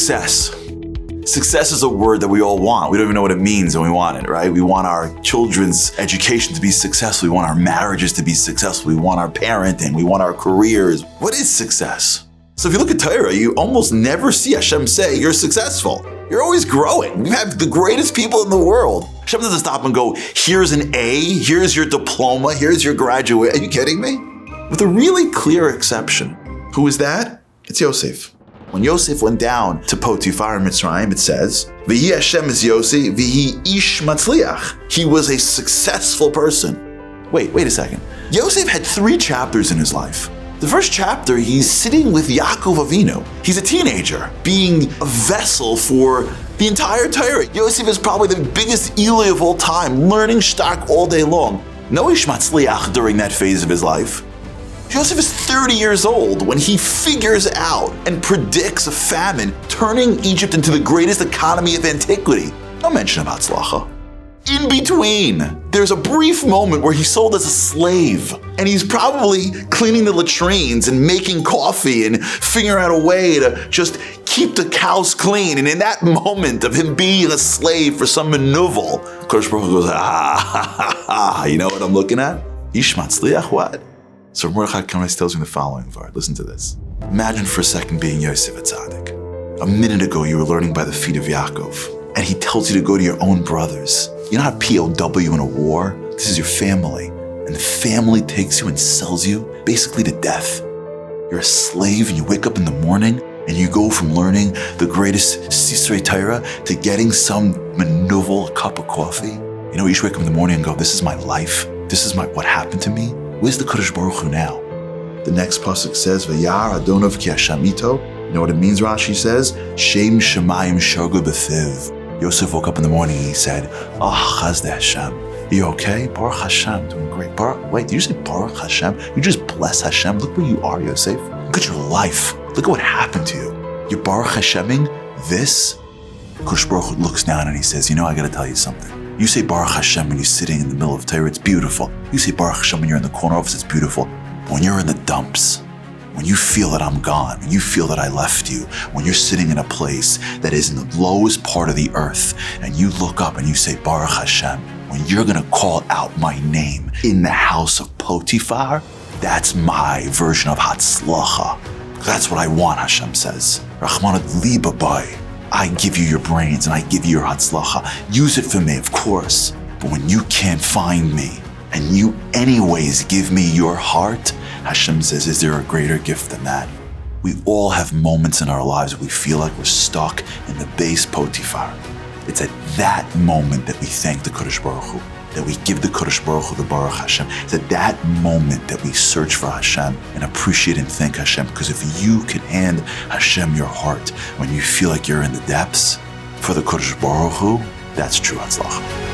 Success. Success is a word that we all want. We don't even know what it means and we want it, right? We want our children's education to be successful. We want our marriages to be successful. We want our parenting. We want our careers. What is success? So if you look at Torah, you almost never see Hashem say, you're successful. You're always growing. You have the greatest people in the world. Hashem doesn't stop and go, here's an A, here's your diploma, here's your graduate. Are you kidding me? With a really clear exception. Who is that? It's Yosef. When Yosef went down to Potiphar in Mitzrayim, it says, V'hi Hashem is Yosef, v'hi ish matzliach. He was a successful person. Wait a second. Yosef had 3 chapters in his life. The first chapter, he's sitting with Yaakov Avinu. He's a teenager, being a vessel for the entire Torah. Yosef is probably the biggest Eli of all time, learning shtak all day long. No ish matzliach during that phase of his life. Yosef is 30 years old when he figures out and predicts a famine, turning Egypt into the greatest economy of antiquity. No mention of Hatzlacha. In between, there's a brief moment where he's sold as a slave, and he's probably cleaning the latrines and making coffee and figuring out a way to just keep the cows clean. And in that moment of him being a slave for some manuval, Kodesh Baruch Hu goes, you know what I'm looking at? Ish matzliach, what? So Mordechai Kames tells me the following word. Listen to this. Imagine for a second being Yosef Atzadik. A minute ago, you were learning by the feet of Yaakov, and he tells you to go to your own brothers. You're not a POW in a war. This is your family. And the family takes you and sells you basically to death. You're a slave, and you wake up in the morning, and you go from learning the greatest Sisrei Torah to getting some manuval cup of coffee. You know, you should wake up in the morning and go, this is my life. This is what happened to me. Where's the Kodesh Baruch Hu now? The next pasuk says, Vayar Adonov ki Hashem ito. You know what it means, Rashi says? Shem Shemayim Shogu B'thiv. Yosef woke up in the morning and he said, Chazde Hashem. Are you okay? Baruch Hashem, doing great. Wait, did you say Baruch Hashem? You just bless Hashem. Look where you are, Yosef. Look at your life. Look at what happened to you. You're Baruch Hasheming this. Kodesh Baruch Hu looks down and he says, I gotta tell you something. You say Baruch Hashem when you're sitting in the middle of Torah, it's beautiful. You say Baruch Hashem when you're in the corner office, it's beautiful. When you're in the dumps, when you feel that I'm gone, when you feel that I left you, when you're sitting in a place that is in the lowest part of the earth, and you look up and you say Baruch Hashem, when you're gonna call out my name in the house of Potiphar, that's my version of Hatzlacha. That's what I want, Hashem says. Rachmanat liba bay. I give you your brains and I give you your Hatzlacha. Use it for me, of course. But when you can't find me and you anyways give me your heart, Hashem says, is there a greater gift than that? We all have moments in our lives where we feel like we're stuck in the base Potiphar. It's at that moment that we thank the Kodesh Baruch Hu, that we give the Kodesh Baruch Hu the Baruch Hashem. It's at that moment that we search for Hashem and appreciate and thank Hashem. Because if you can hand Hashem your heart when you feel like you're in the depths, for the Kodesh Baruch Hu, that's true Hatzlacha.